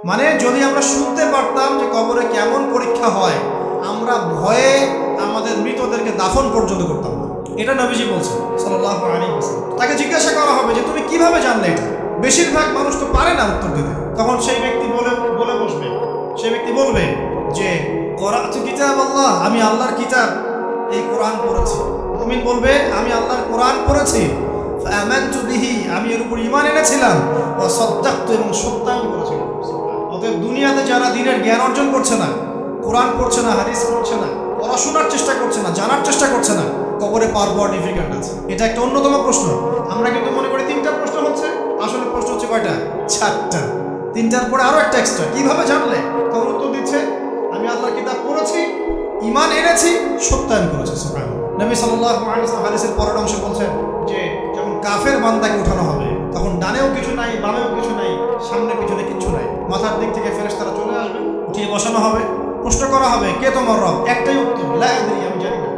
মানে যদি আমরা শুনতে পারতাম যে কবরে কেমন পরীক্ষা হয়, আমরা ভয়ে আমাদের মৃতদেরকে দাফন পর্যন্ত করতাম না। এটা নবীজি বলছেন সাল্লাল্লাহু আলাইহি ওয়াসাল্লাম। তাকে জিজ্ঞাসা করা হবে যে তুমি কিভাবে জানলে এটা? বেশিরভাগ মানুষ তো পারে না উত্তর দিতে। তখন সেই ব্যক্তি বলে বসবে, সেই ব্যক্তি বলবে যে করাতু কিতাব আল্লাহ, আমি আল্লাহর কিতাব এই কোরআন পড়েছি। মুমিন বলবে আমি আল্লাহর কোরআন পড়েছি, ফাআমানতু বিহি, আমি এর উপর ঈমান এনেছিলাম, ওয়া সাদ্দাকতু, এবং সত্যায়ন করেছিলাম। অতএব দুনিয়াতে যারা দ্বীনের জ্ঞান অর্জন করছে না, কোরআন পড়ছে না, হাদিস পড়ছে না, পড়াশোনার চেষ্টা করছে না, জানার চেষ্টা করছে না, কবরে পার হওয়া ডিফিকাল্ট আছে। এটা একটা অন্যতম প্রশ্ন। আমরা কিন্তু মনে করি 3টা প্রশ্ন হচ্ছে, আসলে প্রশ্ন হচ্ছে কয়টা? 4টা। 3টার পরে আরো একটা এক্সট্রা। কিভাবে জানলে? তখন উত্তর দিচ্ছে আমি আল্লাহর কিতাব পড়েছি, ঈমান এনেছি, সত্যায়ন করেছি। সুবহানাল্লাহ। নবী সাল্লাল্লাহু আলাইহি ওয়াসাল্লাম হাদিসের পরের অংশে বলছেন যে যখন কাফের বান্দাকে উঠানো হবে, তখন ডানেও কিছু নাই, বামেও কিছু নাই, সামনে পিছনে কিচ্ছু নাই। মাথার দিক থেকে ফেরেশতারা চলে আসবে, উঠিয়ে বসানো হবে, প্রশ্ন করা হবে কে তোমার রব? একটাই উত্তর, লা আদরি, আমি জানি না।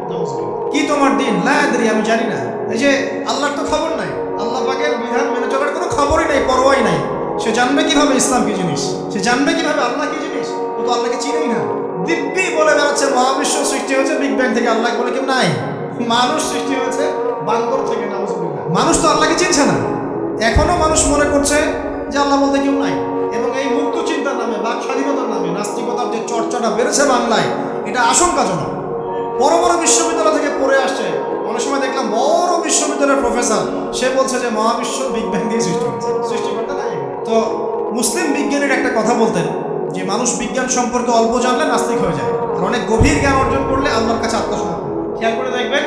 কি তোমার দিন? লা আদরি, আমি জানি না। এই যে আল্লাহর তো খবর নাই, আল্লাহ পাকের বিধান মেনে চলার কোনো খবরই নাই, পরোয়াই নাই। সে জানবে কিভাবে ইসলাম কি জিনিস? সে জানবে কিভাবে আল্লাহ কি জিনিস? ও তো আল্লাহকে চিনেই না। দিব্যি বলে বেড়াচ্ছে মহাবিশ্ব সৃষ্টি হয়েছে বিগ ব্যাং থেকে, আল্লাহ বলে কেউ নাই। মানুষ সৃষ্টি হয়েছে বান্দর থেকে, নাউজুবিল্লাহ। মানুষ তো আল্লাহকে চিনছে না। এখনো মানুষ মনে করছে যে আল্লাহ বলতে কেউ নাই। এবং এই মুক্ত চিন্তার নামে, বাক স্বাধীনতার নামে নাস্তিকতার যে চর্চাটা বেড়েছে বাংলায়, এটা আশঙ্কাজনক। বড় বড় বিশ্ববিদ্যালয় থেকে পড়ে আসছে, অনেক সময় দেখলাম বড় বিশ্ববিদ্যালয়ের প্রফেসর, সে বলছে যে মহাবিশ্ব বিগ ব্যাং দিয়ে সৃষ্টি হয়েছে, সৃষ্টিকর্তা নাই। তো মুসলিম বিজ্ঞানীর একটা কথা বলতেন যে মানুষ বিজ্ঞান সম্পর্কে অল্প জানলে নাস্তিক হয়ে যায়, আর অনেক গভীর জ্ঞান অর্জন করলে আল্লাহর কাছে আত্মসমর্পণ। খেয়াল করে দেখবেন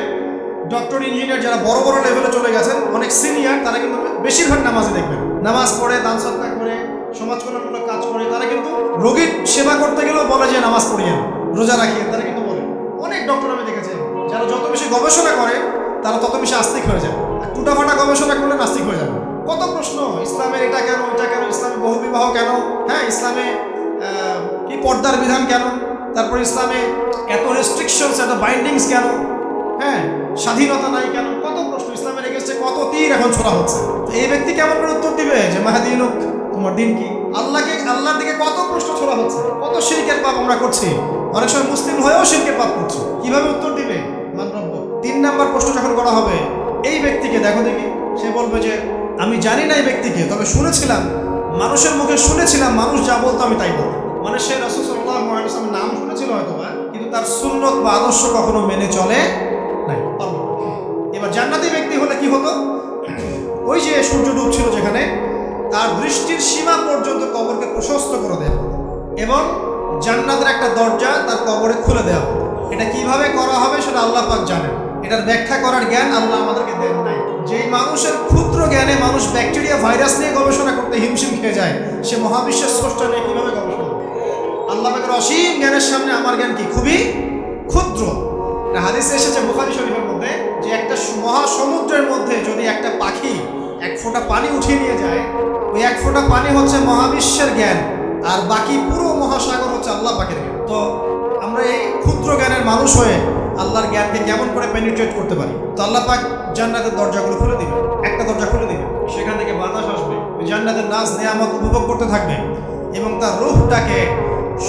ডক্টর, ইঞ্জিনিয়ার যারা বড় বড় লেভেলে চলে গেছেন, অনেক সিনিয়র, তারা কিন্তু বেশিরভাগ নামাজে দেখবেন, নামাজ পড়ে, দান সদকা করে, সমাজ কল্যাণমূলক কাজ করে। তারা কিন্তু রোগীর সেবা করতে গেলেও বলে যে নামাজ পড়িয়েন, রোজা রাখিয়েন, তারা কিন্তু বলে। অনেক ডক্টর আমি দেখেছি যারা যত বেশি গবেষণা করে তারা তত বেশি আস্তিক হয়ে যায়, আর টুটাফাটা গবেষণা করলে নাস্তিক হয়ে যাবে। কত প্রশ্ন, ইসলামের এটা কেন, এটা কেন, ইসলামে বহুবিবাহ কেন, হ্যাঁ ইসলামে কি পর্দার বিধান কেন, তারপর ইসলামে এত রেস্ট্রিকশনস, এত বাইন্ডিংস কেন, হ্যাঁ স্বাধীনতা নাই কেন, কত প্রশ্ন। ইসলামের এগেস্টে কত তীর এখন ছোড়া হচ্ছে। তো এই ব্যক্তি কেমন করে উত্তর দিবে যে মাহাদিনুক, তোমার দিন কি? আল্লাহর দিকে কত প্রশ্ন ছোড়া হচ্ছে, কত শিরকের পাপ আমরা করছি, অনেক সময় মুসলিম হয়েও শিরকের পাপ করছি। কিভাবে উত্তর দিবে? মানরব্য। 3 নাম্বার প্রশ্ন যখন করা হবে এই ব্যক্তিকে, দেখো দেখি, সে বলবে যে আমি জানি না এই ব্যক্তিকে, তবে শুনেছিলাম, মানুষের মুখে শুনেছিলাম, মানুষ যা বলতো আমি তাই বলতাম। মানে সে রাসূল সাল্লাল্লাহু আলাইহি ওয়াসাল্লামের নাম শুনেছিল হয়তো বা, কিন্তু তার সুন্নত বা আদর্শ কখনো মেনে চলে নাই। এবার জান্নাতি ব্যক্তি হলে কি হতো? ওই যে সূর্য ডুবছিল যেখানে, তার দৃষ্টির সীমা পর্যন্ত কবরকে প্রশস্ত করে দেওয়া হতো, এবং জান্নাতের একটা দরজা তার কবরে খুলে দেওয়া হতো। এটা কিভাবে করা হবে সেটা আল্লাহ পাক জানেন, এটার ব্যাখ্যা করার জ্ঞান আল্লাহ আমাদেরকে দেন নাই। যেই মানুষের ক্ষুদ্র জ্ঞানে মানুষ ব্যাকটেরিয়া ভাইরাস নিয়ে গবেষণা করতে হিমশিম খেয়ে যায়, সে মহাবিশ্বের স্রষ্টা নিয়ে কিভাবে গবেষণা করবে? আল্লাহ পাকের অসীম জ্ঞানের সামনে আমার জ্ঞান কি? খুবই ক্ষুদ্র। হাদিসে এসেছে বুখারী শরীফের মধ্যে যে একটা মহাসমুদ্রের মধ্যে যদি একটা পাখি 1 ফোঁটা পানি উঠিয়ে নিয়ে যায়, ওই 1 ফোঁটা পানি হচ্ছে মহাবিশ্বের জ্ঞান, আর বাকি পুরো মহাসাগর হচ্ছে আল্লাহ পাকের জ্ঞান। তো আমরা এই ক্ষুদ্র জ্ঞানের মানুষ হয়ে আল্লাহর জ্ঞানকে কেমন করে পেনিট্রেট করতে পারি? তো আল্লাহ পাক জান্নাতের দরজাগুলো খুলে দিবে, একটা দরজা খুলে দিবে, সেখান থেকে বাতাস আসবে, ওই জান্নাতের নাজ নেয়ামত উপভোগ করতে থাকবে, এবং তার রূহটাকে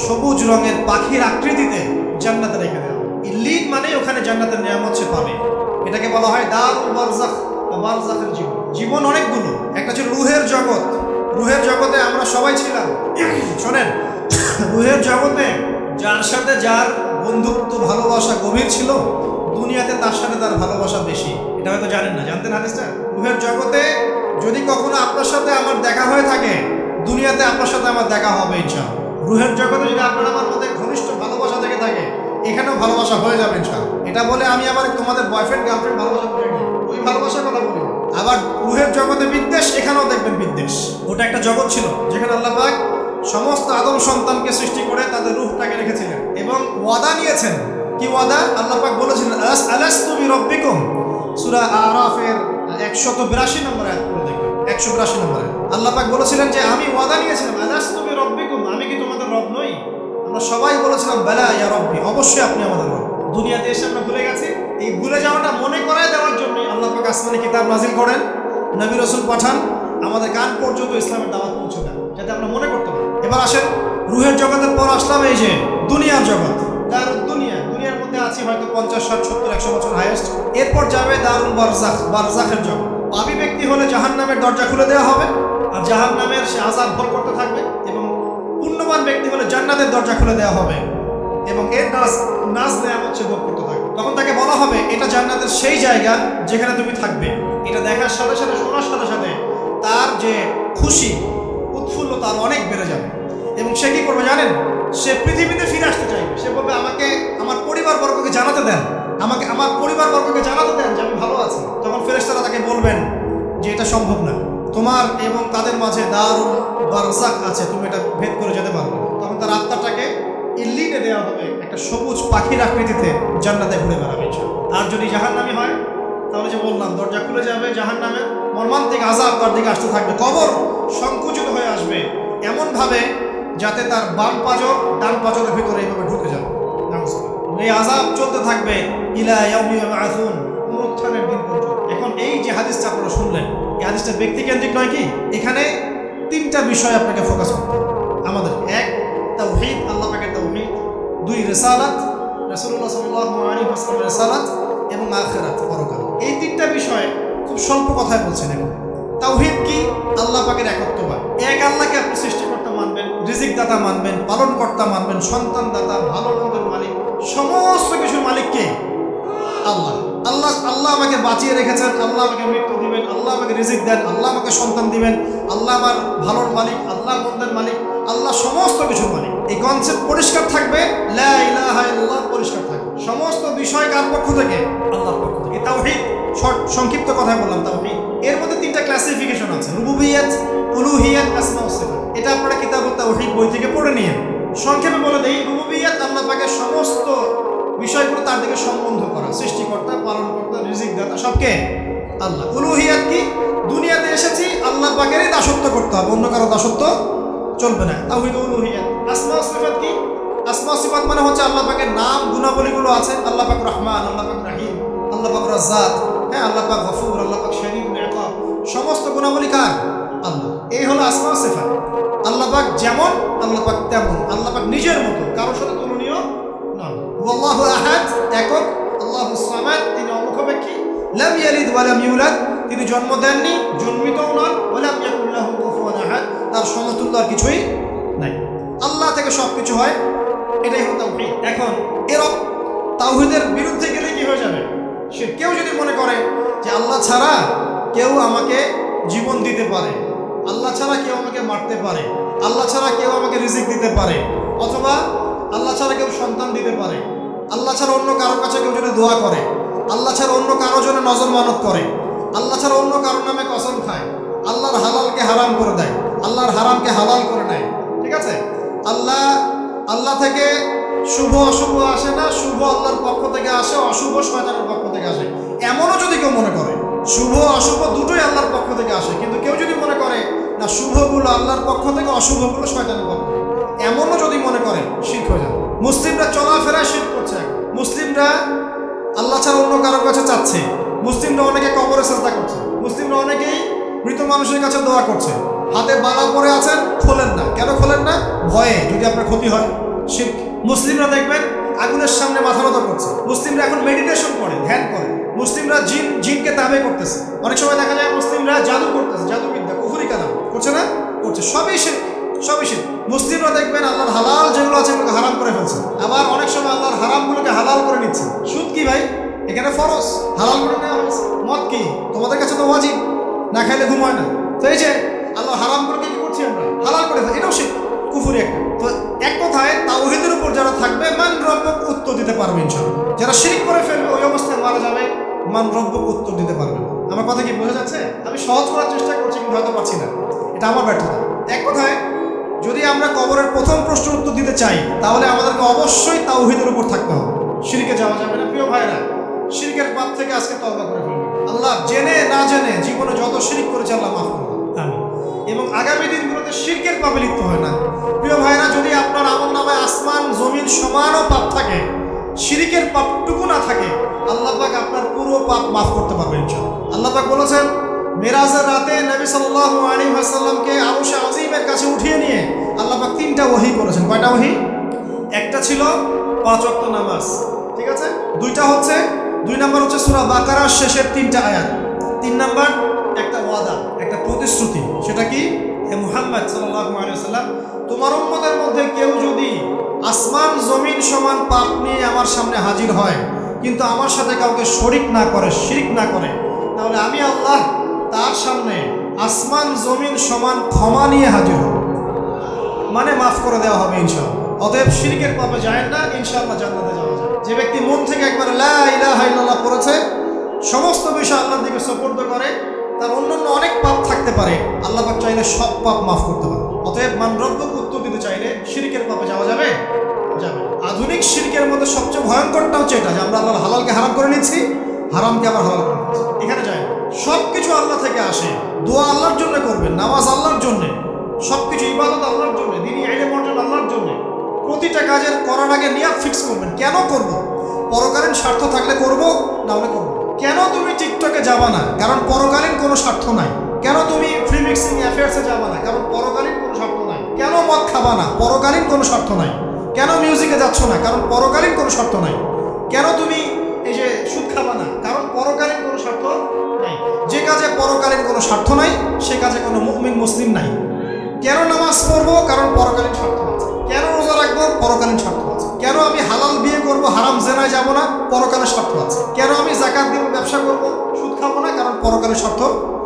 সবুজ রঙের পাখির আকৃতিতে জান্নাতে রেখে দেওয়া। ইল্লিন মানে ওখানে জান্নাতের নিয়ামত সে পাবে। এটাকে বলা হয় দারুল বারজাখ বা বারজাখের জীবন। জীবন অনেকগুলো, একটা ছিল রুহের জগৎ। রুহের জগতে আমরা সবাই ছিলাম। শোনেন, রুহের জগতে যার সাথে যার বন্ধুত্ব ভালোবাসা গভীর ছিল, দুনিয়াতে তার সাথে তার ভালোবাসা বেশি। এটা হয়তো জানেন না, জানতেন হাদিসটা? রুহের জগতে যদি কখনো আপনার সাথে আমার দেখা হয়ে থাকে, দুনিয়াতে আপনার সাথে আমার দেখা হবে ইনশাআল্লাহ। রুহের জগতে যদি আপনার আমার মধ্যে ঘনিষ্ঠ ভালোবাসা থেকে থাকে, এখানেও ভালোবাসা হয়ে যাবে ইনশাআল্লাহ। এটা বলে আমি আবার তোমাদের বয়ফ্রেন্ড গার্লফ্রেন্ড ভালোবাসা করে নিই, ওই ভালোবাসার কথা বলি। আবার রুহের জগতে বিদ্বেষ, এখানেও দেখবেন বিদ্বেষ। ওটা একটা জগৎ ছিল যেখানে আল্লাহ পাক সমস্ত আদম সন্তানকে সৃষ্টি করে তাদের রূহটাকে রেখেছিলেন, এবং ওয়াদা নিয়েছেন। কি ওয়াদা? আল্লাহ পাক বলেছিলেন আলাস্তু বিরাব্বিকুম, সূরা আরাফের 182 নম্বর আয়াত পড়ে দেখবেন, 182 নম্বর আয়াত। আল্লাহ পাক বলেছিলেন যে আমি ওয়াদা নিয়েছিলাম, আলাস্তু বিরাব্বিকুম, আমি কি তোমাদের রব নই? আমরা সবাই বলেছিলাম বালা ইয়া রব্বি, অবশ্যই আপনি আমাদের রব। দুনিয়াতে এসে আমরা ভুলে গেছি। এই ভুলে যাওয়াটা মনে করায় দেওয়ার জন্য আল্লাহ পাক আসমানে কিতাব নাজিল করেন, নবী রাসূল পাঠান, আমাদের কান পর্যন্ত ইসলামের দাওয়াত পৌঁছে দেন, যাতে আমরা মনে করতে পারি। এবার আসেন রুহের জগতের পর আসলাম এই যে দুনিয়ার জগৎ, দারুদ দুনিয়া। দুনিয়ার মধ্যে আছি হয়তো 50, 60, 70, 100 বছর হাইয়েস্ট। এরপর যাবে দারুল বারজাখ, বারজাখের জগৎ। পাপী ব্যক্তি হলে জাহান্নামের দরজা খুলে দেওয়া হবে আর জাহান্নামের সে আযাব ভোগ করতে থাকবে, এবং পুণ্যবান ব্যক্তি হলে জান্নাতের দরজা খুলে দেওয়া হবে এবং এর নাজ নেয়ামত সে ভোগ করতে থাকবে। তখন তাকে বলা হবে এটা জান্নাতের সেই জায়গা যেখানে তুমি থাকবে। এটা দেখার সাথে সাথে, শোনার সাথে সাথে তার যে খুশি উৎফুল্লতা আরো অনেক বেড়ে যাবে এবং সে কি করবে জানেন? সে পৃথিবীতে ফিরে আসতে চাইবে। সে বলবে আমাকে আমার পরিবারবর্গকে জানাতে দেন, আমাকে আমার পরিবারবর্গকে জানাতে দেন যে আমি ভালো আছি। তখন ফেরেশতারা তাকে বলবেন যে এটা সম্ভব না, তোমার এবং তাদের মাঝে দারুল বারজাখ আছে, তুমি এটা ভেদ করে যেতে পারবে না। তখন তার আত্মাটাকে ইল্লিনে দেওয়া হবে, একটা সবুজ পাখির আকৃতিতে জান্নাতে ঘুরে বেড়াবে। আর যদি জাহান্নামী হয় তাহলে যে বললাম দরজা খুলে যাবে, জাহান্নামের মর্মান্তিক আযাব তার দিকে আসতে থাকবে। কবর সংকুচিত হয়ে আসবে এমনভাবে যাতে তার বাম পাঁজর ডান পাঁজরের ভিতরে এইভাবে ঢুকে যাবে। এই আযাব চলতে থাকবে ইলা ইয়াউমি ইউবআসুন, পুনরুত্থানের দিন পর্যন্ত। এখন এই যে হাদিসটা আপনারা শুনলেন, এই হাদিসটা ব্যক্তিকেন্দ্রিক নয় কি? এখানে তিনটা বিষয় আপনাকে ফোকাস করতে হবে আমাদের। এক, তাওহীদ, আল্লাহ পাকের তাওহীদ। দুই, রিসালাত, রাসূলুল্লাহ সাল্লাল্লাহু আলাইহি ওয়াসাল্লামের রিসালাত, এবং আখিরাত, পরকাল। এই তিনটা বিষয় খুব স্বল্প কথায় বলছেন। এখন তাওহীদ কি? আল্লাহ পাকের একত্ববাদ। এক আল্লাহকে আপনি সৃষ্টিকর্তা মানবেন, রিজিক দাতা মানবেন, পালনকর্তা মানবেন, সন্তান দাতা, ভালো মন্দের মালিক, সমস্ত কিছুর মালিক কে? আল্লাহ। আল্লাহ আল্লাহ আমাকে বাঁচিয়ে রেখেছেন, আল্লাহ আমাকে মৃত্যু দিবেন, আল্লাহ আমাকে রিজিক দেন, আল্লাহ আমাকে সন্তান দিবেন, আল্লাহ আমার ভালোর মালিক, আল্লাহ মন্দের মালিক, আল্লাহ সমস্ত কিছুর মালিক। এই কনসেপ্ট পরিষ্কার থাকবে, লা ইলাহা ইল্লাল্লাহ পরিষ্কার থাকবে। সমস্ত বিষয় কার পক্ষ থেকে? আল্লাহর পক্ষ থেকে। তাওহীদ, সংক্ষিপ্ত কথায় বললাম তাওহীদ। এর মধ্যে তিনটা ক্লাসিফিকেশন আছে, রুবুবিয়্যাত, উলুহিয়্যাত, আসমা ওয়া সিফাত। এটা আপনারা কিতাবুত তাওহীদ বই থেকে পড়ে নিয়েন। সংক্ষেপে বলে দেই, রুবুবিয়্যাত আল্লাহ পাকের সমস্ত বিষয়গুলো তার দিকে সম্বন্ধ করা, সৃষ্টিকর্তা, পালনকর্তা, রিজিক দাতা সবকে আল্লাহ। উলুহিয়াত কি? দুনিয়াতে এসেছি আল্লাহ পাকেরই দাসত্ব করতে হবে, অন্য কারো দাসত্ব চলবে না। তাওহীদ উলুহিয়াত। আসমা ওয়া সিফাত কি? আসমা ওয়া সিফাত মানে হচ্ছে আল্লাহ পাকের নাম গুণাবলীগুলো আছে। আল্লাহ পাক রহমান, আল্লাহ পাক রহিম, আল্লাহ পাক রাজ্জাক, হ্যাঁ, আল্লাহ পাক গফুর, আল্লাহ পাক শরীফুল ইকাব, সমস্ত গুণাবলী কার? আল্লাহ। এই হলো আসমা ওয়া সিফাত। আল্লাহ পাক যেমন, আল্লাহ পাক তেমন, আল্লাহ পাক নিজের মতো, কারোর সাথে তুলনীয় নন। আল্লাহু আহাদ, একক। আল্লাহুস সামাদ, তিনি অমুখাপেক্ষী। লাম ইয়ালিদ ওয়া লাম ইউলাদ, তিনি জন্ম দেননি, জন্মিতও নন। ওয়া লাম ইয়াকুল লাহু কুফুয়ান আহাদ, তার সমতুল্য আর কিছুই নাই। আল্লাহ থেকে সবকিছু হয়, এটাই হলো তাওহীদ। এখন এর তাওহীদের বিরুদ্ধে গেলে কি হয়ে যাবে? সে কেউ যদি মনে করে যে আল্লাহ ছাড়া কেউ আমাকে জীবন দিতে পারে, আল্লাহ ছাড়া কেউ আমাকে মারতে পারে, আল্লাহ ছাড়া কেউ আমাকে রিজিক দিতে পারে, অথবা আল্লাহ ছাড়া কেউ সন্তান দিতে পারে, আল্লাহ ছাড়া অন্য কারোর কাছে কেউ যদি দোয়া করে, আল্লাহ ছাড়া অন্য কারোর জন্য নজর মানত করে, আল্লাহ ছাড়া অন্য কারোর নামে কসম খায়, আল্লাহর হালালকে হারাম করে দেয়, আল্লাহর হারামকে হালাল করে নেয়, ঠিক আছে? আল্লাহ থেকে শুভ অশুভ আসে না, শুভ আল্লাহর পক্ষ থেকে আসে, অশুভ শয়তানের পক্ষ থেকে আসে। এমনও যদি কেউ মনে করে, শুভ অশুভ দুটোই আল্লাহর পক্ষ থেকে আসে, কিন্তু কেউ যদি মনে করে না শুভগুলো আল্লাহর পক্ষ থেকে, অশুভগুলো শয়তানের পক্ষ থেকে, এমনও যদি মনে করে, শিরক হয়ে যাবে। মুসলিমরা চলাফেরায় শিরক করছে। মুসলিমরা আল্লাহ ছাড়া অন্য কারোর কাছে চাচ্ছে, মুসলিমরা অনেকে কবরে সিজদা করছে, মুসলিমরা অনেকেই মৃত মানুষের কাছে দোয়া করছে, হাতে বালা পরে আছেন, খোলেন না। কেন খোলেন না? ভয়ে যদি আপনার ক্ষতি হয়, শিরক। মুসলিমরা দেখবেন আগুনের সামনে মাথা নত করছে, মুসলিমরা এখন মেডিটেশন করে, ধ্যান করে, মুসলিমরা জিনকে তাবে করতেছে। অনেক সময় দেখা যায় মুসলিমরা জাদু করতেছে, জাদুবিদ্যা, কুফরি কালাম করছে না? করছে। সবই শিরক, সবই শিরক। মুসলিমরা দেখবেন আল্লাহর হালাল যেগুলো আছে এগুলোকে হারাম করে ফেলছে, আবার অনেক সময় আল্লাহর হারামগুলোকে হালাল করে নিচ্ছে। সুদ কি ভাই? এখানে ফরজ, হালাল করে নেওয়া হয়েছে। মদ কি? তোমাদের কাছে তো ওয়াজিব, না খাইলে ঘুম হয় না। তো এই যে আল্লাহ হারামগুলোকে কি করছি আমরা? হালাল করে ফেলছি, এটাও শিরক, কুফরি একটা। তো এক কথায় তাওহীদের উপর যারা থাকবে, মান রব্বক উত্তর দিতে পারবে ইনশাআল্লাহ। যারা শিরক করে ফেলবে ওই অবস্থায় মারা যাবে, মান রব্বক উত্তর দিতে পারবে না। আমার কথা কি বোঝা যাচ্ছে? আমি সহজ করার চেষ্টা করছি কিন্তু হয়তো পারছি না, এটা আমার ব্যর্থতা। এক কথায় যদি আমরা কবরের প্রথম প্রশ্নের উত্তর দিতে চাই তাহলে আমাদেরকে অবশ্যই তাওহীদের উপর থাকতে হবে, শিরকে যাওয়া যাবে না। প্রিয় ভাইরা, শিরকের পাপ থেকে আজকে তওবা করে ফেলবেন। আল্লাহ জেনে না জেনে জীবনে যত শিরক করেছে আল্লাহ মাফ করে দেন, আমিন। এবং আগামী দিনগুলোতে শিরকের পাপে লিপ্ত হয় না। প্রিয় ভাইরা, যদি আপনার আমলনামায় আসমান জমিন সমানও পাপ থাকে, শিরকের পাপটুকু না থাকে, আল্লাহ পাক আপনার পুরো পাপ মাফ করতে পারবেন ইনশাআল্লাহ। আল্লাহ পাক বলেছেন, মেরাজের রাতে নবী সাল্লাল্লাহু আলাইহি ওয়াসাল্লামকে আরশে আজিমের কাছে উঠিয়ে নিয়ে আল্লাহ পাক 3টা ওহী করেছেন। কয়টা ওহী? একটা ছিল 5 ওয়াক্ত নামাজ, ঠিক আছে। 2 নাম্বার হচ্ছে সূরা বাকারার শেষের 3টা আয়াত। 3 নাম্বার একটা ওয়াদা, একটা প্রতিশ্রুতি। সেটা কি? হে মুহাম্মদ সাল্লাল্লাহু আলাইহি ওয়াসাল্লাম, তোমার উম্মতের মধ্যে কেউ যদি আসমান জমিন সমান পাপ নিয়ে আমার সামনে হাজির হয়, কিন্তু আমার সাথে কাউকে শরিক না করে, শিরক না করে, তাহলে আমি আল্লাহ তার সামনে আসমান জমিন সমান ক্ষমা নিয়ে হাজির হব, মানে মাফ করে দেওয়া হবে ইনশাআল্লাহ। অতএব শিরকের পাপে যায় না, ইনশাআল্লাহ জান্নাতে যাওয়া যায়। যে ব্যক্তি মন থেকে একবার লা ইলাহা ইল্লাল্লাহ পড়েছে, সমস্ত বিষয় আল্লাহর দিকে সুপর্দ করে, তার অন্যান্য অনেক পাপ থাকতে পারে, আল্লাহ পাক চাইলে সব পাপ মাফ করতে পারে। অতএব মান রব্বুক উত্তর দিতে চাইলে শিরকের পাপে যাওয়া যাবে? যাবে। আধুনিক শিরকের মধ্যে সবচেয়ে ভয়ঙ্করটা হচ্ছে এটা, যে আমরা আল্লাহর হালালকে হারাম করে নিচ্ছি, হারামকে আবার হালাল করে নিচ্ছি। এখানে যায় সব কিছু আল্লাহ থেকে আসে। দোয়া আল্লাহর জন্য করবেন, নামাজ আল্লাহর জন্য, সব কিছু ইবাদত আল্লাহর জন্য, দ্বীনি ইলম অর্জন আল্লাহর জন্য। প্রতিটা কাজের করার আগে নিয়াত ফিক্স করবেন, কেন করব? পরকালীন স্বার্থ থাকলে করব, না হলে করব। কেন তুমি টিকটকে যাবা না? কারণ পরকালীন কোনো স্বার্থ নাই। কেন তুমি ফ্রি মিক্সিং অ্যাফেয়ার্সে যাবা না? কারণ পরকালীন কোনো স্বার্থ নাই। কেন মদ খাবা না? পরকালীন কোনো স্বার্থ নাই। কেন মিউজিকে যাচ্ছ না? কারণ পরকালীন কোনো স্বার্থ নাই। কেন তুমি এই যে সুদ খাবা না? কারণ পরকালীন কোনো স্বার্থ নাই। যে কাজে পরকালীন কোনো স্বার্থ নাই, সে কাজে কোনো মুমিন মুসলিম নাই। কেন নামাজ পড়বো? কারণ পরকালীন স্বার্থ আছে। কেন রোজা রাখবো? পরকালীন স্বার্থ আছে। কেন আমি হালাল বিয়ে করব, হারাম জেনায় যাব না? পরকালের স্বার্থ আছে। কেন আমি যাকাত দিব, ব্যবসা করব, সুদ খাবো না? কারণ পরকালের স্বার্থ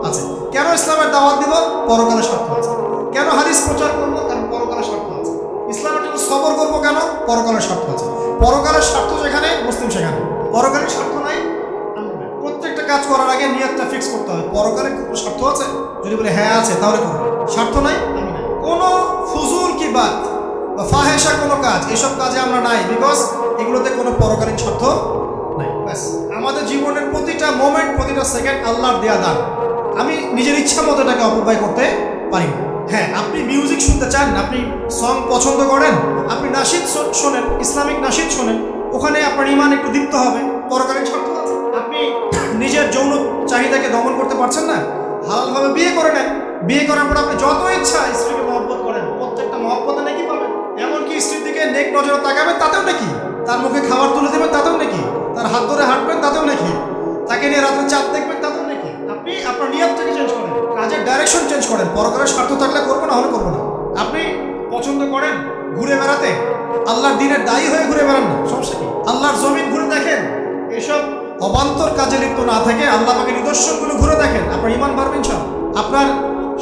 আছে। কেন ইসলামের দাওয়াত দিব? পরকালের স্বার্থ আছে। কেন হাদিস প্রচার করবো? কারণ পরকালের স্বার্থ আছে। ইসলামের জন্য সবর করবো কেন? পরকালের স্বার্থ আছে। পরকালের স্বার্থ যেখানে, মুসলিম সেখানে। পরকালের স্বার্থ নাই, প্রত্যেকটা কাজ করার আগে নিয়তটা ফিক্স করতে হবে। পরকালের কোনো স্বার্থ আছে? যদি বলে হ্যাঁ আছে, তাহলে করবো। স্বার্থ নাই, আমি নাই। কোনো ফুজুল কি বাত বা ফাহেসা কোনো কাজ, এসব কাজে আমরা নাই, বিকজ এগুলোতে কোনো পরকালীন স্বার্থ নাই। ব্যাস, আমাদের জীবনের প্রতিটা মোমেন্ট, প্রতিটা সেকেন্ড আল্লাহর দেয়া দান। আমি নিজের ইচ্ছা মতো এটাকে অপব্যয় করতে পারি না। হ্যাঁ, আপনি মিউজিক শুনতে চান, আপনি সং পছন্দ করেন, আপনি নাশিদ শোনেন, ইসলামিক নাশিদ শোনেন, ওখানে আপনার ইমান একটু দীপ্ত হবে, পরকালীন স্বার্থ আছে। আপনি নিজের যৌন চাহিদাকে দমন করতে পারছেন না, হালালভাবে বিয়ে করে নেন। বিয়ে করার পর আপনি যত ইচ্ছা স্ত্রীকে মহব্বত করেন, প্রত্যেকটা মহব্বতে নাকি পাবেন। এমনকি স্ত্রীর দিকে নেক নজরে তাকাবেন, তাতেও নাকি। তার মুখে খাবার তুলে দেবেন, তাতেও নাকি। তার হাত ধরে হাঁটবেন, তাতেও নাকি। তাকে নিয়ে রাত্রে চাঁদ দেখবেন, তাতেও নাকি। আপনি আপনার নিয়তটাকে চেঞ্জ করেন, কাজের ডাইরেকশন চেঞ্জ করেন। পরকালের স্বার্থ থাকলে করবো, না হলে করবো না। আপনি পছন্দ করেন ঘুরে বেড়াতে, আল্লাহর দিনের দায়ী হয়ে ঘুরে বেড়ান না, সমস্যা কি? আল্লাহর জমিন ঘুরে দেখেন, এসব অবান্তর কাজে লিপ্ত না থেকে আল্লাহ পাকে নিদর্শনগুলো ঘুরে দেখেন, আপনার ইমান বাড়বে ইনশাআল্লাহ। আপনার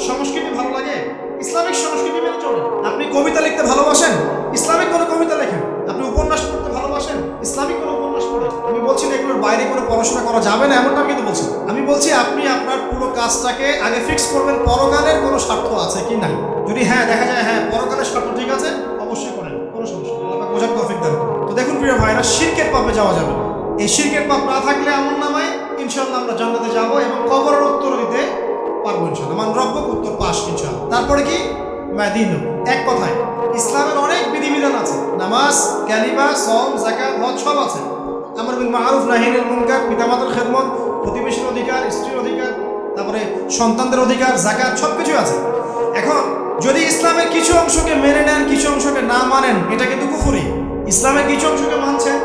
সংস্কৃতি ভালো লাগে, ইসলামিক সংস্কৃতি মেনে চলেন। আপনি কবিতা লিখতে ভালোবাসেন, ইসলামিক কোনো কবিতা লেখেন। আপনি উপন্যাস পড়তে ভালোবাসেন, ইসলামিক কোনো উপন্যাস পড়েন। আমি বলছি না এগুলোর বাইরে কোনো পড়াশোনা করা যাবে না, এমনটা আমি কিন্তু বলছি। আমি বলছি আপনি আপনার পুরো কাজটাকে আগে ফিক্স করবেন, পরকালের কোনো স্বার্থ আছে কি নাই। যদি হ্যাঁ দেখা যায় হ্যাঁ পরকালের স্বার্থ ঠিক আছে, অবশ্যই করেন, কোনো সমস্যা নেই। আল্লাহ বোঝার তৌফিক দান করুন। তো দেখুন প্রিয় ভাইরা, শিরকের পাপে যাওয়া যাবে না। এই শিরকের পাপ না থাকলে আমল নামায় ইনশাআল্লাহ আমরা জান্নাতে যাবো এবং কবরের উত্তর দিতে পারবো ইনশাআল্লাহ। মান রব্বুক উত্তর পাস ইনশাআল্লাহ। তারপরে কি? মাদিন। এক কথায় ইসলামের অনেক বিধিবিধান আছে, নামাজ, কালিমা, সওম, যাকাত, হজ সব আছে। আমর বিল মারুফ, নাহি আনিল মুনকার, পিতামাতার খেদমত, প্রতিবেশীর অধিকার, স্ত্রীর অধিকার, তারপরে সন্তানদের অধিকার, যাকাত সব কিছু আছে। এখন যদি ইসলামের কিছু অংশকে মেনে নেন, কিছু অংশকে না মানেন, এটা কিন্তু কুফরি। ইসলামের কিছু অংশকে মানছেন,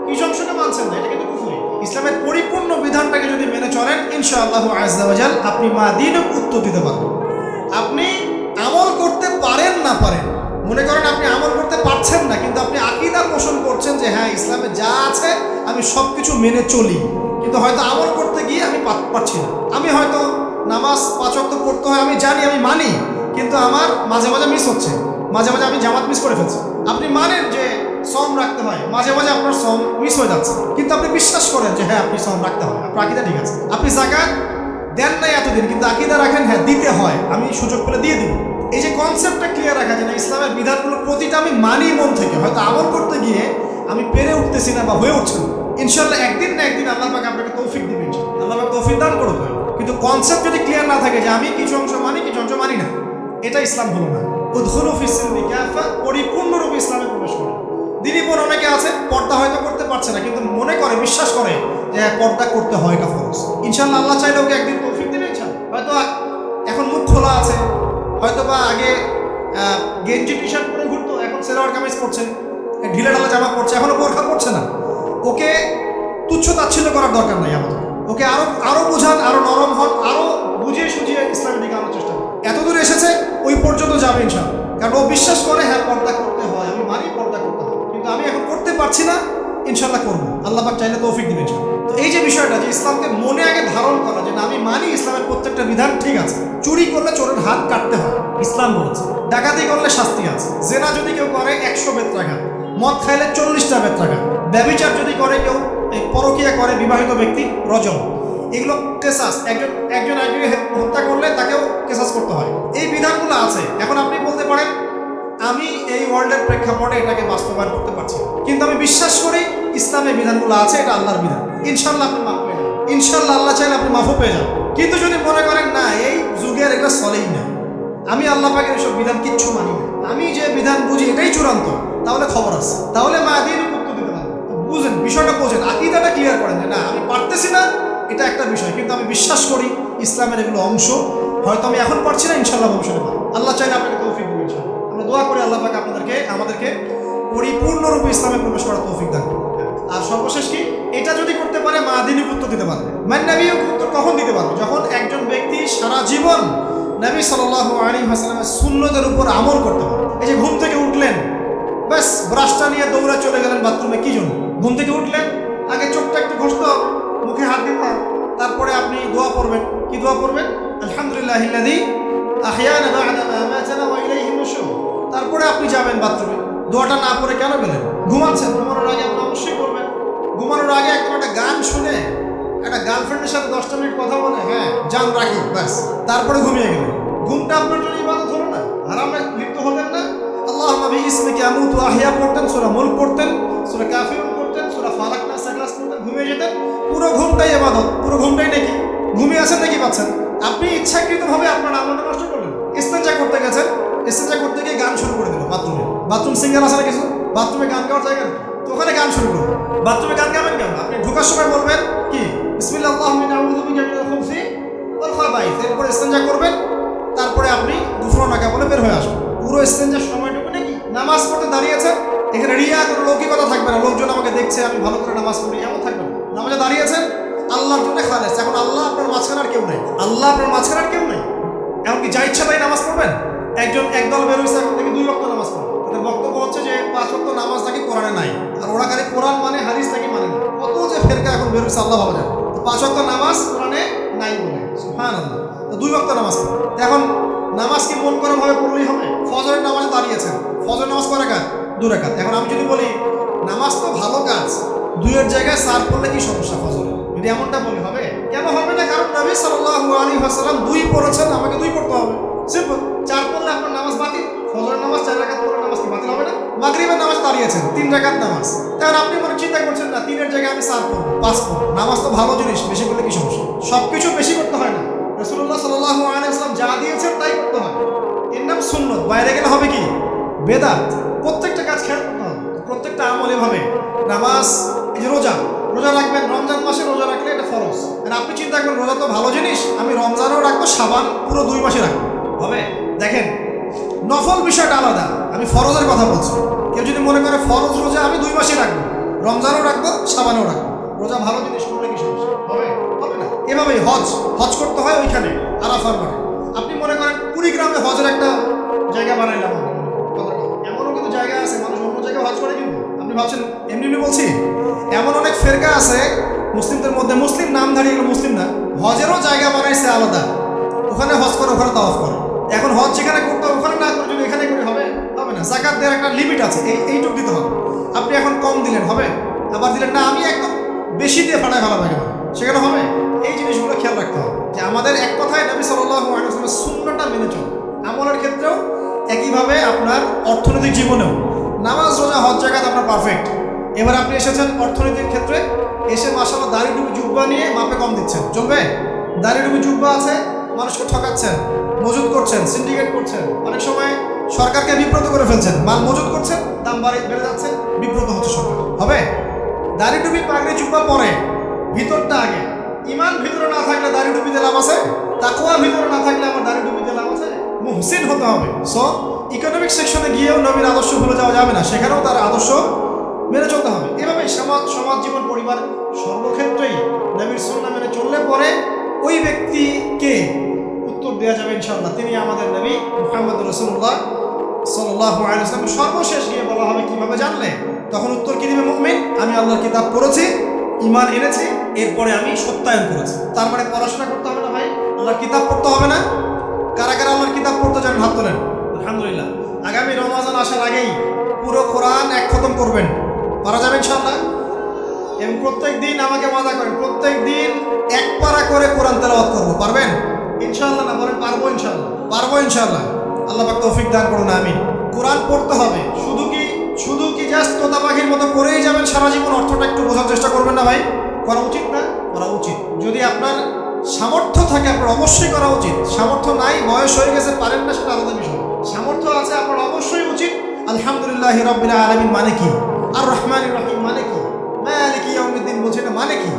কিছু অংশকে মানছেন না, এটা কিন্তু কুফরি। ইসলামের পরিপূর্ণ বিধানটাকে যদি মেনে চলেন, ইনশাআল্লাহু আযজা ওয়া জাল আপনি মাদিনক উত্তর দিতে পারবেন। আপনি আমল করতে পারেন না পারেন, মনে করেন আপনি আমল করতে পারছেন না, কিন্তু আপনি আকীদা পোষণ করছেন যে হ্যাঁ ইসলামে যা আছে আমি সব কিছু মেনে চলি, কিন্তু হয়তো আমল করতে গিয়ে আমি পারছি না। আমি হয়তো নামাজ 5 ওয়াক্ত পড়তে হয়, আমি জানি, আমি মানি, কিন্তু আমার মাঝে মাঝে মিস হচ্ছে, মাঝে মাঝে আমি জামাত মিস করে ফেলছি। আপনি মানেন যে সম রাখতে হয়, মাঝে মাঝে আপনার সম মিস হয়ে যাচ্ছে, কিন্তু আপনি বিশ্বাস করেন যে হ্যাঁ আপনি সম রাখতে হয়, আপনার আকীদা ঠিক আছে। আপনি যাকাত দেন নাই এতদিন, কিন্তু আকীদা রাখেন হ্যাঁ দিতে হয়, আমি সুযোগ পেলে দিয়ে দিব। এই যে কনসেপ্টটা ক্লিয়ার রাখা যায় না, ইসলামের বিধানগুলো প্রতিটা আমি মানি মন থেকে, হয়তো আমল করতে গিয়ে আমি পেরে উঠতেছি না বা হয়ে উঠছে না। ইনশাআল্লাহ একদিন না একদিন আল্লাহ পাক আপনাকে তৌফিক দিবেন, আল্লাহ পাক তৌফিক দান করবে। কিন্তু কনসেপ্ট যদি ক্লিয়ার না থাকে যে আমি কিছু অংশ মানি, কিছু অংশ মানি না, এটা ইসলাম হলো না। উদখুলু ফিস-সিলমি কাফা, পরিপূর্ণরূপে ইসলামে প্রবেশ করো। দিনী বোন অনেকে আছে পর্দা হয়তো করতে পারছে না, কিন্তু মনে করে, বিশ্বাস করে যে পর্দা করতে হয়, এটা ফরজ। ইনশাআল্লাহ আল্লাহ চাইলে ওকে একদিন তৌফিক দিবেন ইনশাআল্লাহ। হয়তো এখন মুখ খোলা আছে, হয়তো বা আগে গেঞ্জি টি শার্ট পরে ঘুরতো, এখন সেলোয়ার কামিজ পরছে, ঢিলে ঢালা জামা পরছে, এখনো বোরখা পরছে না। ওকে তুচ্ছ তাচ্ছিল্য করার দরকার নাই আমাদের। ওকে আরো বোঝান, আরো নরম হন, আরো বুঝিয়ে সুঝিয়ে ইসলামের দিকে আনার চেষ্টা করুন। এত দূর এসেছে, ওই পর্যন্ত যাবে ইনশাআল্লাহ। কারণ ও বিশ্বাস করে হ্যাঁ পর্দা করতে হয়, আমি মানি পর্দা করতে হয়, কিন্তু আমি এখন করতে পারছি না, ইনশাআল্লাহ করবো, আল্লাহ পাক চাইলে তৌফিক দিবেন ইনশাআল্লাহ। তো এই যে বিষয়টা, যে ইসলামকে মনে আগে ধারণ করা, যে না আমি মানি ইসলামের প্রত্যেকটা বিধান ঠিক আছে। চুরি করলে চোরের হাত কাটতে হয়, ইসলাম বলছে। ডাকাতি করলে শাস্তি আছে। জেনা যদি কেউ করে 100 বেত্রাঘাত, মদ খাইলে 40টা বেত্রাঘাত, ব্যভিচার যদি করে কেউ, পরকীয়া করে বিবাহিত ব্যক্তি, রজম। এগুলো কেসাস, একজন হত্যা করলে তাকেও কেসাস করতে হয়। এই বিধানগুলো আছে। এখন আপনি বলতে পারেন আমি এই ওয়ার্ল্ডের প্রেক্ষাপটে এটাকে বাস্তবায়ন করতে পারছি, কিন্তু আমি বিশ্বাস করি ইসলামের বিধানগুলো আছে, এটা আল্লাহর বিধান, ইনশাল্লাহ আপনি মাফ পেয়ে যাবেন। ইনশাল্লাহ আল্লাহ চাইলে আপনি মাফও পেয়ে যাবেন। কিন্তু যদি মনে করেন না এই যুগের এগুলো চলেই না, আমি আল্লাহ পাকের এসব বিধান কিচ্ছু মানি না, আমি যে বিধান বুঝি এটাই চূড়ান্ত, তাহলে খবর আছে, তাহলে মায়াদিন উত্তর দিতে পারবেন। বুঝেন বিষয়টা, বোঝেন, আকিদাটা ক্লিয়ার করেন যে না আমি পারতেছি না, এটা একটা বিষয়, কিন্তু আমি বিশ্বাস করি ইসলামের এগুলো অংশ। হয়তো আমি এখন পারছি না, ইনশাল্লাহ ভবিষ্যতে পারবো। আল্লাহ চাইলে আপনাকে তৌফিক দিবেন ইনশাআল্লাহ। আমরা দোয়া করি আল্লাহ পাক আমাদেরকে পরিপূর্ণরূপে ইসলামে প্রবেশ করার তৌফিক দান করুন। আর সর্বশেষ কি, এটা যদি করতে পারে মাদিনী উত্তর দিতে পারবে। নবী উত্তর কখন দিতে পারবে? যখন একজন ব্যক্তি সারা জীবন নবী সাল্লাল্লাহু আলাইহি ওয়াসাল্লামের সুন্নতের উপর আমল করতে পারে। এই যে ঘুম থেকে উঠলেন, ব্যাস ব্রাশটা নিয়ে দৌড়ে চলে গেলেন বাথরুমে, কি জন্য? ঘুম থেকে উঠলেন, আগে চোখটা একটু ঘষতে হবে, মুখে হাত দিতে হবে, তারপরে আপনি দোয়া পড়বেন। কি দোয়া পড়বেন? আলহামদুলিল্লাহিল্লাযী আহইয়ানা বা'দা মা আমাতানা ওয়া ইলাইহি নুশুর। তারপরে আপনি যাবেন বাথরুমে। দোয়াটা না পড়ে কেন গেলেন? ঘুমাচ্ছেন, ঘুমানোর আগে আপনি অবশ্যই করবেন। ঘুমানোর আগে একদম একটা গান শুনে, একটা গার্লফ্রেন্ডের সাথে 10টা মিনিট কথা বলে, হ্যাঁ জান রাখি, ব্যাস তারপরে ঘুমিয়ে গেলেন। ঘুমটা আপনার জন্য ইবাদত হলো না? হারামে লিপ্ত হলেন না? আল্লাহুম্মা বিইসমিকা আমুতু ওয়া আহইয়া পড়তেন, সূরা মুলক পড়তেন, সূরা কাফিরুন পড়তেন, সূরা ফালাক নাস ইখলাস পড়তেন, ঘুমিয়ে যেতেন। পুরো ঘুমটাই ইবাদত, পুরো ঘুমটাই নাকি ঘুমিয়ে আছেন নাকি পাচ্ছেন? আপনি ইচ্ছাকৃতভাবে আপনার আমলটা নষ্ট করলেন। ইস্তেঞ্জা করতে গেছেন, ইস্তেঞ্জা করতে গিয়ে গান শুরু করে দিল বাথরুমে। বাথরুম সিঙ্গার আছে না কিছু? বাথরুমে গান গাওয়ার জায়গা নেই, তো ওখানে গান শুরু করুন। বাথরুমে গান গাবেন কেন? আপনি ঢোকার সময় বলবেন কি বিসমিল্লাহ আল্লাহুম্মা ইন্নী আউযু বিকা মিনাল খুবুসি ওয়াল খাবাইস, এরপর ইস্তেঞ্জা করবেন, তারপরে আপনি গুফরানাকা বলে বের হয়ে আসবেন। পুরো ইস্তেঞ্জার সময়টুকু নাকি নামাজ পড়তে দাঁড়িয়েছেন, এখানে রিয়া কোনো লৌকিকতা থাকবে না, লোকজন আমাকে দেখছে আমি ভালো করে নামাজ পড়ি এমন থাকবে না। নামাজে দাঁড়িয়েছেন আল্লাহর জন্য খালেস, এখন আল্লাহ আপনার মাঝখানে আর কেউ নেই, আল্লাহ আপনার মাঝখানে আর কেউ নেই। এমনকি যা ইচ্ছা তাই নামাজ পড়বেন। একদল বের হয়েছে এখন থেকে 2 ওয়াক্ত নামাজ পড়ে। তাদের বক্তব্য হচ্ছে যে 5 ওয়াক্ত নামাজ নাকি কোরআনে নাই, আর ওরা খালি কোরআন মানে হাদিস নাকি মানে না। কত যে ফেরকা এখন বের হয়েছে আল্লাহ ভালো জানে। তো 5 ওয়াক্ত নামাজ কোরআনে নাই বলে, সুবহানাল্লাহ। তো 2 ওয়াক্ত নামাজ পড়ে। এখন নামাজ কি মন করা ভাবে পড়লেই হবে? ফজরের নামাজে দাঁড়িয়েছেন, ফজর নামাজ কয় রাকাত? 2 রাকাত। এখন আমি যদি বলি নামাজ তো ভালো কাজ, 2-এর জায়গায় 4 পড়লে কি সমস্যা ফজরে? যদি এমনটা বলি হবে? কেন হবে না? কারণ নবী সাল্লাল্লাহু আলাইহি ওয়াসাল্লাম 2 পড়েছেন, আমাকে 2 পড়তে হবে। সিম্পল। 4 পড়লে আপনার নামাজ বাতিল। ফজরের নামাজ 4 রাকাত পড়লে নামাজ কি বাতিল হবে না? মাগরিবের নামাজ দাঁড়িয়েছেন 3 রাকাত নামাজ, তাহলে আপনি মনে চিন্তা করছেন না 3-এর জায়গায় আমি 4 পড়ব, 5 পড়ব। নামাজ তো ভালো জিনিস, বেশি করলে কি সমস্যা? সবকিছু বেশি করতে হয় না। রাসূলুল্লাহ সাল্লাল্লাহু আলাইহি ওয়াসাল্লাম যা দিয়েছেন তাই করতে হয়। এর নাম সুন্নত। বাইরে গেলে হবে কি? বেদাত। প্রত্যেকটা কাজ খেয়াল করতে হবে, প্রত্যেকটা আমল এভাবে। নামাজ, এই যে রোজা রাখবেন, রমজান মাসে রোজা রাখলে এটা ফরজ। আর আপনি চিন্তা করেন রোজা তো ভালো জিনিস, আমি রমজানও রাখবো, শাবান পুরো 2 মাসে রাখবো, হবে? দেখেন নফল বিষয়টা আলাদা, আমি ফরজের কথা বলছি। কেউ যদি মনে করে ফরজ রোজা আমি 2 মাসে রাখবো, রমজানও রাখবো, শাবানও রাখবো, রোজা ভালো জিনিস করলে কি সমস্যা? হবে? হবে না। এভাবেই হজ করতে হয় ওইখানে আরাফার মাঠে। আপনি মনে করেন কুড়িগ্রামে হজের একটা জায়গা বানাইলাম, এমনও কিন্তু জায়গা আছে মানুষ অন্য জায়গায় হজ করে, কিন্তু আপনি ভাবছেন এমনি বলছি, এমন অনেক ফেরকা আছে মুসলিমদের মধ্যে, মুসলিম নামধারী, এগুলো মুসলিম না, হজেরও জায়গা বানাইছে আলাদা, ওখানে হজ করে, ওখানে তাওয়াফ করে। এখন হজ যেখানে করতে হবে ওখানে না করে যদি এখানে করে হবে না। যাকাত দেওয়ার একটা লিমিট আছে, এইটুকু দিতে হবে। আপনি এখন কম দিলেন হবে, আবার দিলেন না আমি একদম বেশি দিয়ে ফাটায় ফেলা লাগে না, সেখানে হবে। এই জিনিসগুলো খেয়াল রাখতে হবে যে আমাদের এক কথায় নবী সাল্লাল্লাহু আলাইহি ওয়াসাল্লামের সুন্নাহটা মেনে চল। আমলের ক্ষেত্রেও একইভাবে, আপনার অর্থনৈতিক জীবনেও নামাজ রোজা হজ জাকাত আপনার পারফেক্ট। এবার আপনি এসেছেন অর্থনীতির ক্ষেত্রে, এসে মাশাআল্লাহ দাড়ি টুপি জুব্বা নিয়ে মাপে কম দিচ্ছেন, চলবে? দাড়ি টুপি জুব্বা আছে, মানুষকে ঠকাচ্ছেন, মজুদ করছেন, সিন্ডিকেট করছেন, অনেক সময় সরকারকে বিব্রত করে ফেলছেন, মাল মজুদ করছেন, দাম বেড়ে যাচ্ছে, বিব্রত হচ্ছে সরকার, হবে? দাড়ি টুপি পাগড়ি জুব্বা পরে ভিতরটা আগে, ইমান ভিতরে না থাকলে দাড়ি টুপিতে লাভ আছে? তাকওয়া ভিতরে না থাকলে আমার দাড়ি টুপিতে লাভ আছে? মুহসিন হতে হবে। সো ইকোনমিক সেকশনে গিয়েও নবীর আদর্শ ভুলে যাওয়া যাবে না, সেখানেও তার আদর্শ মেনে চলতে হবে। এভাবেই সমাজ জীবন, পরিবার, সর্বক্ষেত্রেই নবীর সুন্নাহ মেনে চললে পরে ওই ব্যক্তিকে উত্তর দেওয়া যাবে ইনশাআল্লাহ, তিনি আমাদের নবী মুহাম্মদ রাসূলুল্লাহ সাল্লাল্লাহু আলাইহি ওয়াসাল্লাম। সর্বশেষ গিয়ে বলা হবে কিভাবে জানলে, তখন উত্তর কি দিবে মুমিন? আমি আল্লাহর কিতাব পড়েছি, ঈমান এনেছি, এরপরে আমি সত্যায়ন করেছি। তার মানে পড়াশোনা করতে হবে না ভাই, আল্লাহর কিতাব পড়তে হবে না? কারা কারা আল্লাহর কিতাব পড়তে জানেন হাত তোলেন। আলহামদুলিল্লাহ। আগামী রমজান আসার আগেই পুরো কোরআন এক খতম করবেন, পারা যাবে ইনশাআল্লাহ। এবং প্রত্যেক দিন আমাকে ওয়াদা করেন, প্রত্যেক দিন এক পারা করে কোরআন তেলাওয়াত করব, পারবেন ইনশাআল্লাহ? না বলেন পারবো ইনশাআল্লাহ? পারবো ইনশাআল্লাহ। আল্লাহ পাক তৌফিক দান করুন, আমিন। কোরআন পড়তে হবে, শুধু কি জাস্ট তোতা পাখির মতো পড়েই যাবেন সারা জীবন? অর্থটা একটু বোঝার চেষ্টা করবেন না ভাই? করা উচিত না? করা উচিত। যদি আপনার সামর্থ্য থাকে আপনার অবশ্যই করা উচিত। সামর্থ্য নাই, বয়স হয়ে গেছে, পারেন না, সেটা আলাদা বিষয়। সামর্থ্য আছে আপনার অবশ্যই উচিত। আলহামদুলিল্লাহি রাব্বিল আলামিন মানে কি? আর রহমানির রহিম মানে কি? মালিকি ইয়াউমিদ্দিন বলছি, না মানে কি?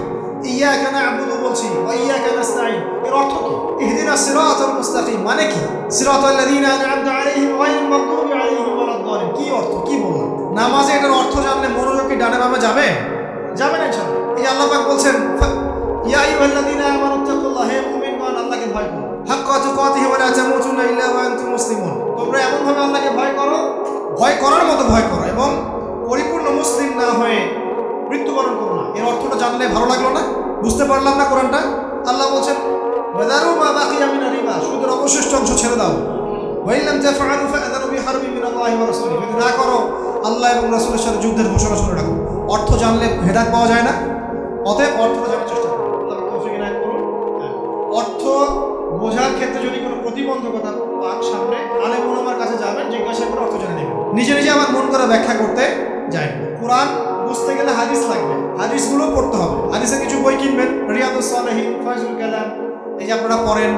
ইয়াকা না'বুদু বলছি, ওয়া ইয়াকা নাস্তাঈন, এর অর্থ কি? ইহদিনাস সিরাতাল মুস্তাকিম মানে কি? সিরাতাল লাযীনা আন'আমতা আলাইহিম গায়রিল মাগদুবি আলাইহিম ওয়ালাদ-দালিন, কি অর্থ, কি বললাম? নামাজে এটার অর্থ জানলে মনোযোগ কি ডানে বামে যাবে? যাবে না ইনশাআল্লাহ। এই আল্লাহ পাক বলছেন, ইয়া আইয়ুহাল্লাযীনা আমানুত্তাকুল্লাহ, হে মুমিনগণ আল্লাহকে ভয় করো, হাক্কা তুকাতিহি ওয়া লা তামুতুন্না ইল্লা ওয়া আনতুম মুসলিমুন, তোমরা এমনভাবে আল্লাহকে ভয় করো, ভয় করার মতো ভয় করো, এবং পরিপূর্ণ মুসলিম না হয়ে মৃত্যুবরণ করো না। এর অর্থটা জানলে ভালো লাগলো না? বুঝতে পারলাম না কোরআনটা? আল্লাহ বলছেন ওয়াদারু মা বাকিয়া মিনার রিবা, সুদের অবশিষ্ট অংশ ছেড়ে দাও। ওয়া ইল্লাম তাফআলু ফাআযানু বিহারবিন মিনাল্লাহি ওয়া রাসূলিহি, যদি না করো আল্লাহ এবং রাসূলের সাথে যুদ্ধের ঘোষণা শুনে রাখো। অর্থ জানলে হেদায়েত পাওয়া যায় না? অতএব অর্থটা জানার চেষ্টা করো। আল্লাহ তৌফিক ইনায়াত করুন। অর্থ বোঝার ক্ষেত্রে যদি কোনো প্রতিবন্ধকতা পাক সামনে, আলেম ওলামার কাছে যাবেন, জিজ্ঞাসা করে অর্থ জেনে নেবেন। নিজে নিজে আমার মন করে ব্যাখ্যা করতে যায় না। কোরআন বুঝতে গেলে হাদিস লাগবে, হাদিসগুলো পড়তে হবে। হাদিসের কিছু বই কিনবেন, রিয়াদুস সালেহিন, ফায়জুল কালাম, এই যে আপনারা পড়েন,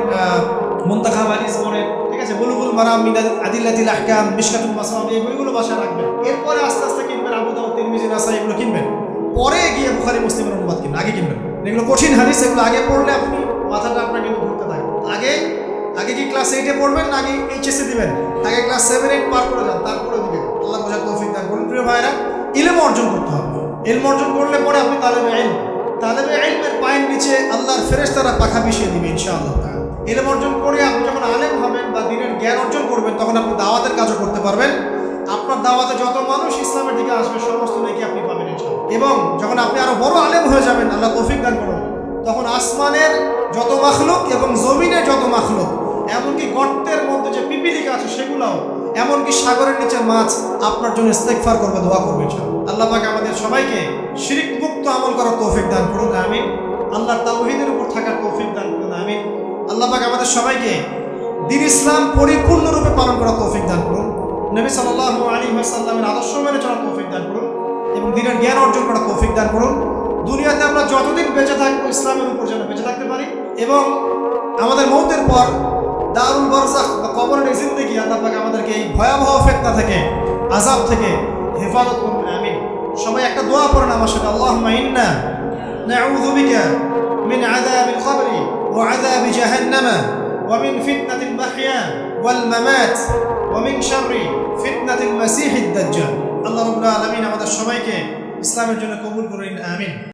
মুনতাখাব হাদিস পড়েন, ঠিক আছে, বুলুগুল মারাম মিন আদিল্লাতিল আহকাম, মিশকাতুল মাসাবি, এই বইগুলো বাসায় রাখবেন। এরপরে আস্তে আস্তে কিনবেন আবু দাউদ, তিরমিজি, নাসাই, এগুলো কিনবেন। পরে গিয়ে বুখারী মুসলিমের অনুবাদ কিনবেন, আগে কিনবেন। এগুলো কঠিন হাদিস, এগুলো আগে পড়লে আপনি মাথাটা আপনার কিন্তু ঘুরতে থাকবে। আগে কি ক্লাস 8-এ পড়বেন না আগে এইচএসসি দিবেন? আগে ক্লাস 7-8 পার করে যান, তারপরে দিবেন। আল্লাহ বোঝার তৌফিক দান করুন। প্রিয় ভাইরা, ইলম অর্জন করতে হবে। ইলম অর্জন করলে পরে আপনি তালেবে ইলমের পায়ের নিচে আল্লাহর ফেরেশতারা পাখা বিছিয়ে দিবে ইনশাআল্লাহ। ইলম অর্জন করে আপনি যখন আলেম হবেন বা দ্বীনের জ্ঞান অর্জন করবেন, তখন আপনি দাওয়াতের কাজও করতে পারবেন। আপনার দাওয়াতে যত মানুষ ইসলামের দিকে আসবে সমস্ত নেকি আপনি পাবেন ইনশাআল্লাহ। এবং যখন আপনি আরো বড় আলেম হয়ে যাবেন, আল্লাহ তৌফিক দান করুন, তখন আসমানের যত মাখলুক এবং জমিনের যত মাখলুক, এমনকি গর্তের মধ্যে যে পিপিলিকা আছে সেগুলোও, এমনকি সাগরের নিচে মাছ আপনার জন্য ইস্তেগফার করবে, দোয়া করবে ইনশাআল্লাহ। আল্লাহ পাক আমাদের সবাইকে শিরক মুক্ত আমল করার তৌফিক দান করুন, আমিন। আল্লাহর তাওহীদের উপর থাকার তৌফিক দান করুন, আমিন। আল্লাহ পাক আমাদের সবাইকে দ্বীন ইসলাম পরিপূর্ণরূপে পালন করার তৌফিক দান করুন, নবী সাল্লাল্লাহু আলাইহি ওয়াসাল্লামের আদর্শ মেনে চলার তৌফিক দান করুন, এবং দ্বীনের জ্ঞান অর্জন করার তৌফিক দান করুন। দুনিয়াতে আমরা যতদিন বেঁচে থাকবো ইসলামের উপর যেন বেঁচে থাকতে পারি, এবং আমাদের মৌতের পর দারুল বারজাখ বা কবরের জিন্দেগি আল্লাহ পাক আমাদেরকে এই ভয়াবহ ফিতনা থেকে, আযাব থেকে হেফাজত করুন, আমিন। সবাই একটা দোয়া পড়েন আমার সাথে, আল্লাহুম্মা ইন্না নাউযু বিকা মিন আযাবিল কবরি ওয়া আযাবি জাহান্নামা ওয়া মিন ফিতনাতিল মাহইয়া ওয়াল মামাত ওয়া মিন শাররি ফিতনাতিল মাসিহিদ দাজ্জাল। আল্লাহ রাব্বুল আলামিন আমাদের সবাইকে ইসলামের জন্য কবুল করুন, আমিন।